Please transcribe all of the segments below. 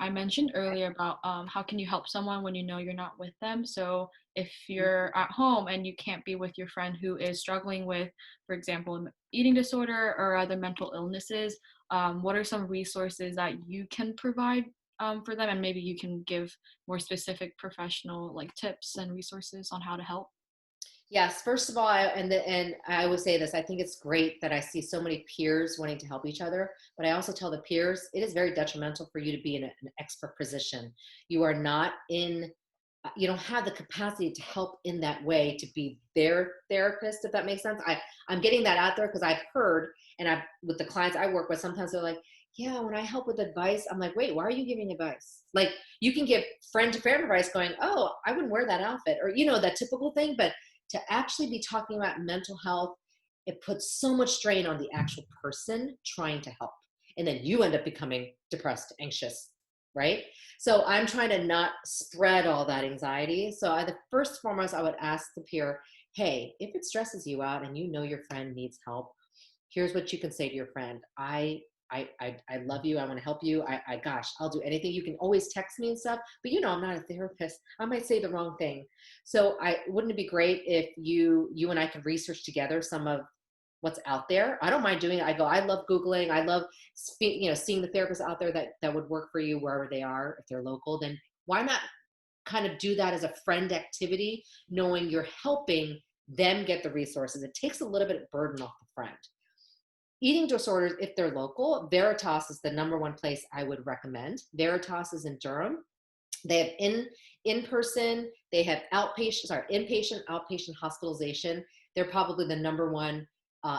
I mentioned earlier about how can you help someone when you know you're not with them. So if Mhm. you're at home and you can't be with your friend who is struggling with, for example, an eating disorder or other mental illnesses, what are some resources that you can provide for them? And maybe you can give more specific professional like tips and resources on how to help. Yes, first of all, and I always say this. I think it's great that I see so many peers wanting to help each other, but I also tell the peers it is very detrimental for you to be in an expert position. You are not in. You don't have the capacity to help in that way to be their therapist, if that makes sense. I'm getting that out there because I've heard, and I with the clients I work with, sometimes they're like, "Yeah, when I help with advice," I'm like, "Wait, why are you giving advice?" Like you can give friend to friend advice, going, "Oh, I wouldn't wear that outfit," or that typical thing, but to actually be talking about mental health, it puts so much strain on the actual person trying to help. And then you end up becoming depressed, anxious, right? So I'm trying to not spread all that anxiety. So the first foremost, I would ask the peer, hey, if it stresses you out and you know your friend needs help, here's what you can say to your friend. I love you. I want to help you. Gosh, I'll do anything. You can always text me and stuff, but I'm not a therapist. I might say the wrong thing. So wouldn't it be great if you and I could research together some of what's out there? I don't mind doing it. I love Googling. I love, seeing the therapists out there that would work for you wherever they are. If they're local, then why not kind of do that as a friend activity, knowing you're helping them get the resources. It takes a little bit of burden off the friend. Eating disorders, if they're local, Veritas is the number one place I would recommend. Veritas is in Durham. They have in person, they have inpatient, outpatient hospitalization. They're probably the number one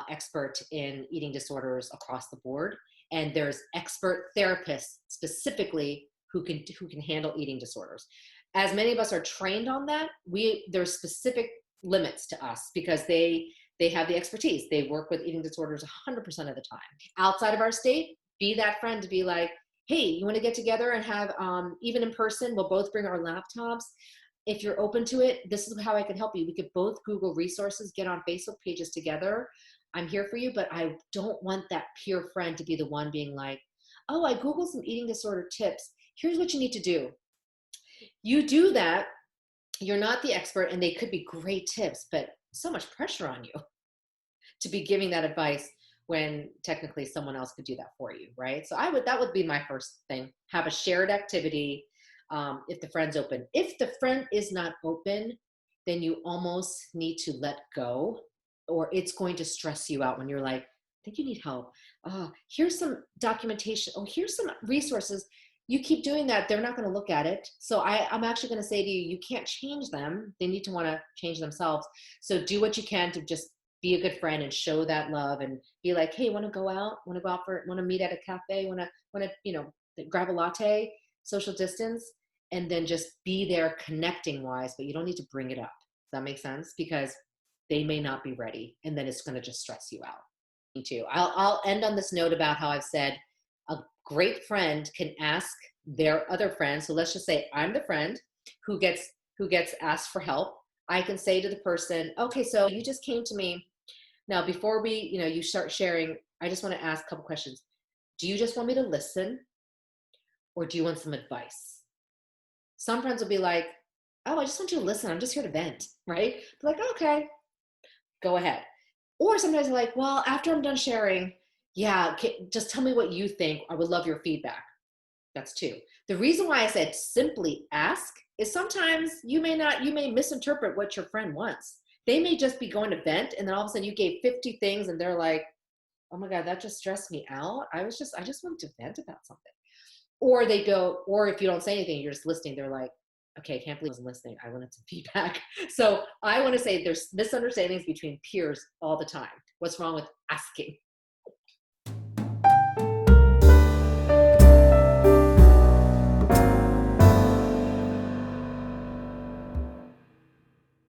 expert in eating disorders across the board. And there's expert therapists specifically who can handle eating disorders. As many of us are trained on that, there's specific limits to us because they have the expertise. They work with eating disorders 100% of the time. Outside of our state, be that friend to be like, hey, you want to get together and have, even in person, we'll both bring our laptops. If you're open to it, this is how I can help you. We could both Google resources, get on Facebook pages together. I'm here for you, but I don't want that peer friend to be the one being like, oh, I Googled some eating disorder tips. Here's what you need to do. You do that, you're not the expert, and they could be great tips, but so much pressure on you to be giving that advice when technically someone else could do that for you, right? So that would be my first thing. Have a shared activity. If the friend's open. If the friend is not open, then you almost need to let go, or it's going to stress you out when you're like, I think you need help. Oh, here's some documentation. Oh, here's some resources. You keep doing that, they're not going to look at it. So I'm actually going to say to you, you can't change them. They need to want to change themselves. So do what you can to just be a good friend and show that love and be like, hey, want to go out? Want to meet at a cafe? Want to, grab a latte, social distance, and then just be there connecting wise, but you don't need to bring it up. Does that make sense? Because they may not be ready and then it's going to just stress you out. Me too. I'll end on this note about how I've said a great friend can ask their other friends. So let's just say I'm the friend who gets asked for help. I can say to the person, okay, so you just came to me. Now, before you start sharing, I just want to ask a couple questions. Do you just want me to listen or do you want some advice? Some friends will be like, oh, I just want you to listen. I'm just here to vent, right? They're like, okay, go ahead. Or sometimes they're like, well, after I'm done sharing, yeah, just tell me what you think. I would love your feedback. That's two. The reason why I said simply ask is sometimes you may misinterpret what your friend wants. They may just be going to vent and then all of a sudden you gave 50 things and they're like, oh my God, that just stressed me out. I just wanted to vent about something. Or if you don't say anything, you're just listening, they're like, okay, I can't believe I wasn't listening. I wanted some feedback. So I want to say there's misunderstandings between peers all the time. What's wrong with asking?